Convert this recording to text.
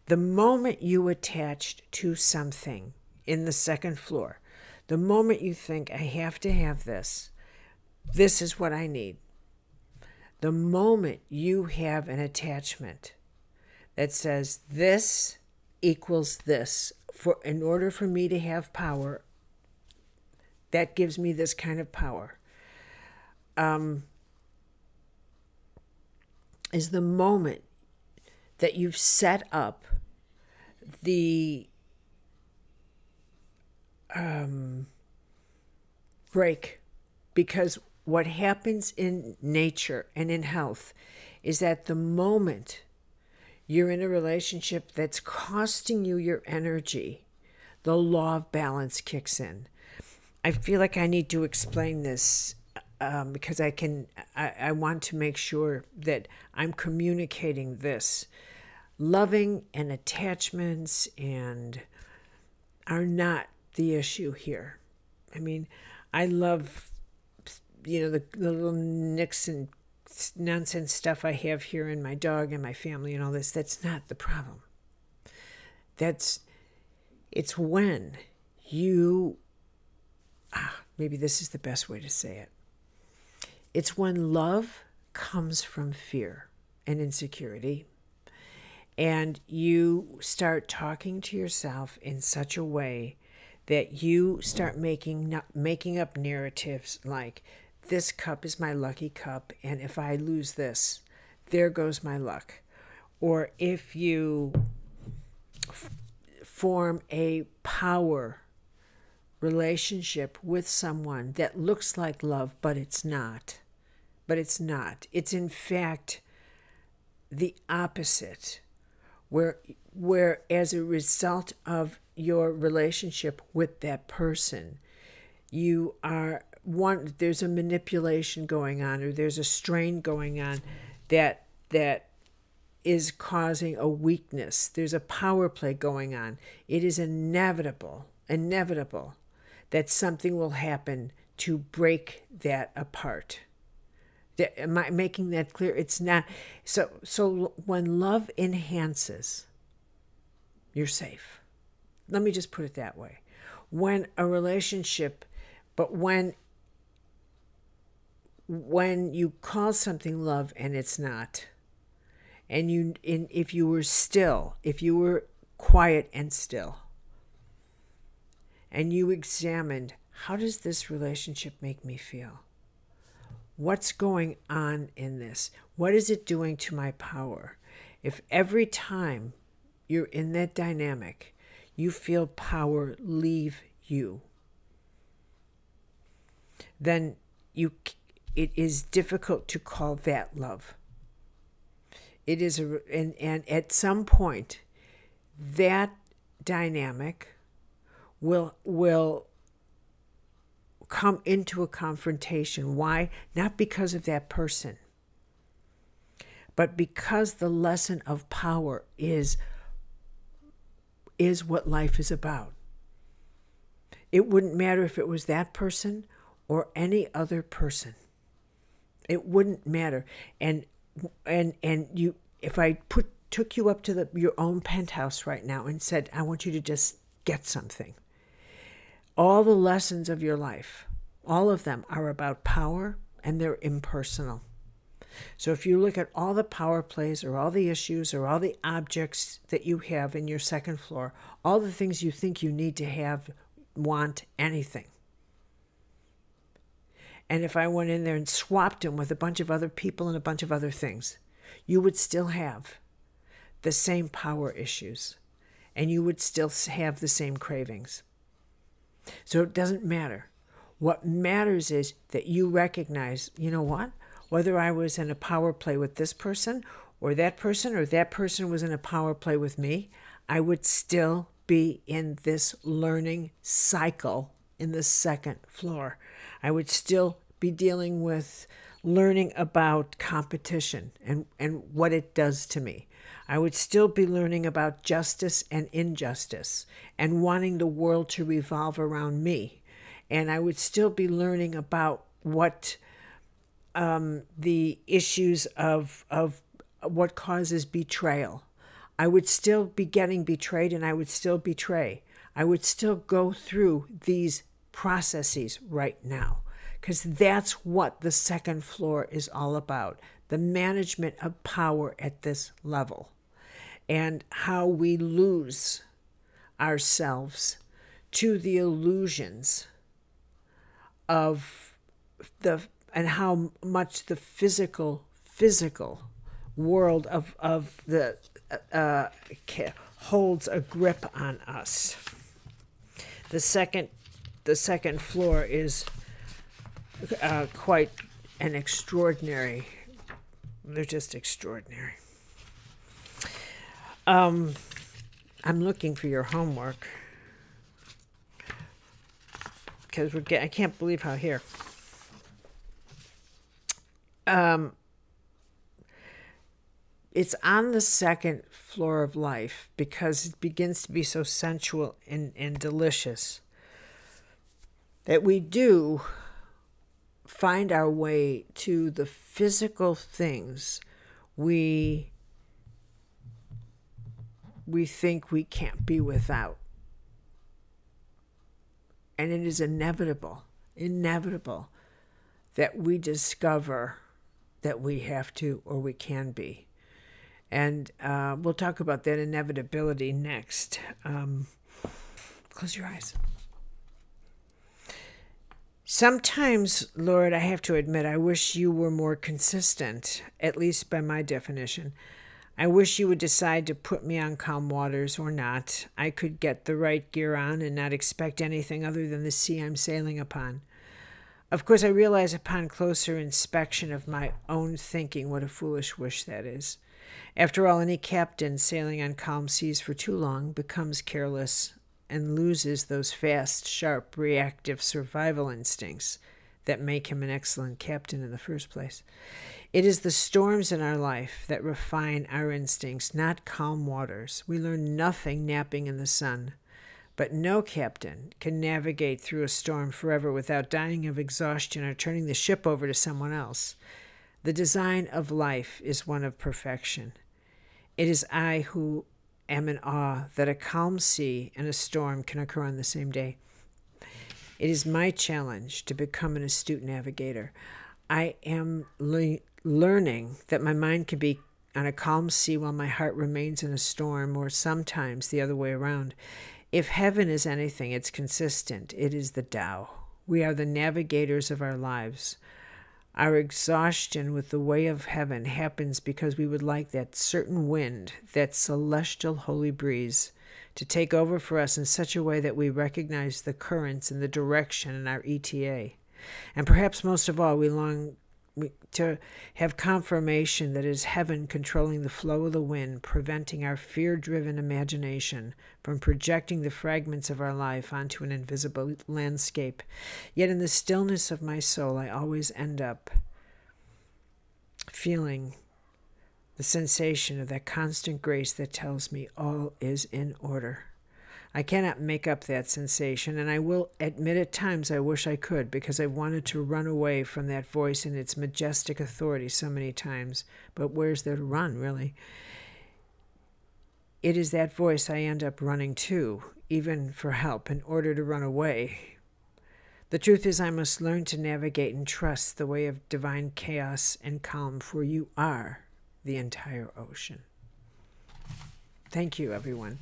The moment you attached to something in the second floor, the moment you think, I have to have this, this is what I need. The moment you have an attachment that says this equals this, in order for me to have power, that gives me this kind of power, is the moment that you've set up the break. Because what happens in nature and in health is that the moment you're in a relationship that's costing you your energy, the law of balance kicks in. I feel like I need to explain this because I want to make sure that I'm communicating this. Loving and attachments and are not the issue here. I mean, I love, the little nicks and nonsense stuff I have here in my dog and my family and all this. That's not the problem. It's when you, maybe this is the best way to say it. It's when love comes from fear and insecurity, and you start talking to yourself in such a way that you start making up narratives like, this cup is my lucky cup, and if I lose this, there goes my luck. Or if you form a power relationship with someone that looks like love, but it's not. It's in fact the opposite, where as a result of your relationship with that person, you are there's a manipulation going on, or there's a strain going on that is causing a weakness. There's a power play going on. It is inevitable that something will happen to break that apart. Am I making that clear? It's not. So when love enhances, you're safe. Let me just put it that way. When a relationship, but when you call something love and it's not, and if you were quiet and still, and you examined, how does this relationship make me feel? What's going on in this? What is it doing to my power? If every time you're in that dynamic, you feel power leave you, then it is difficult to call that love. It is and at some point, that dynamic will come into a confrontation. Why? Not because of that person, but because the lesson of power is what life is about. It wouldn't matter if it was that person or any other person. It wouldn't matter. And you, if I took you up to your own penthouse right now and said, I want you to just get something. All the lessons of your life, all of them are about power, and they're impersonal. So if you look at all the power plays or all the issues or all the objects that you have in your second floor, all the things you think you need to have, want, anything. And if I went in there and swapped them with a bunch of other people and a bunch of other things, you would still have the same power issues, and you would still have the same cravings. So it doesn't matter. What matters is that you recognize, you know what? Whether I was in a power play with this person or that person was in a power play with me, I would still be in this learning cycle in the second floor. I would still be dealing with learning about competition and what it does to me. I would still be learning about justice and injustice and wanting the world to revolve around me. And I would still be learning about what the issues of what causes betrayal. I would still be getting betrayed, and I would still betray. I would still go through these processes right now, because that's what the second floor is all about, the management of power at this level, and how we lose ourselves to the illusions of and how much the physical world of the holds a grip on us. The second floor is quite an extraordinary. They're just extraordinary. I'm looking for your homework because I can't believe how here. It's on the second floor of life because it begins to be so sensual and delicious that we do find our way to the physical things we think we can't be without. And it is inevitable that we discover that we have to or we can be. And we'll talk about that inevitability next. Close your eyes. Sometimes, Lord, I have to admit, I wish you were more consistent, at least by my definition. I wish you would decide to put me on calm waters or not. I could get the right gear on and not expect anything other than the sea I'm sailing upon. Of course, I realize upon closer inspection of my own thinking what a foolish wish that is. After all, any captain sailing on calm seas for too long becomes careless and loses those fast, sharp, reactive survival instincts that make him an excellent captain in the first place. It is the storms in our life that refine our instincts, not calm waters. We learn nothing napping in the sun. But no captain can navigate through a storm forever without dying of exhaustion or turning the ship over to someone else. The design of life is one of perfection. It is I who am in awe that a calm sea and a storm can occur on the same day. It is my challenge to become an astute navigator. I am learning that my mind can be on a calm sea while my heart remains in a storm, or sometimes the other way around. If heaven is anything, it's consistent. It is the Tao. We are the navigators of our lives. Our exhaustion with the way of heaven happens because we would like that certain wind, that celestial holy breeze, to take over for us in such a way that we recognize the currents and the direction in our ETA. And perhaps most of all, we long to have confirmation that it is heaven controlling the flow of the wind, preventing our fear-driven imagination from projecting the fragments of our life onto an invisible landscape. Yet in the stillness of my soul, I always end up feeling the sensation of that constant grace that tells me all is in order. I cannot make up that sensation, and I will admit at times I wish I could, because I've wanted to run away from that voice and its majestic authority so many times. But where's there to run, really? It is that voice I end up running to, even for help, in order to run away. The truth is I must learn to navigate and trust the way of divine chaos and calm, for you are the entire ocean. Thank you, everyone.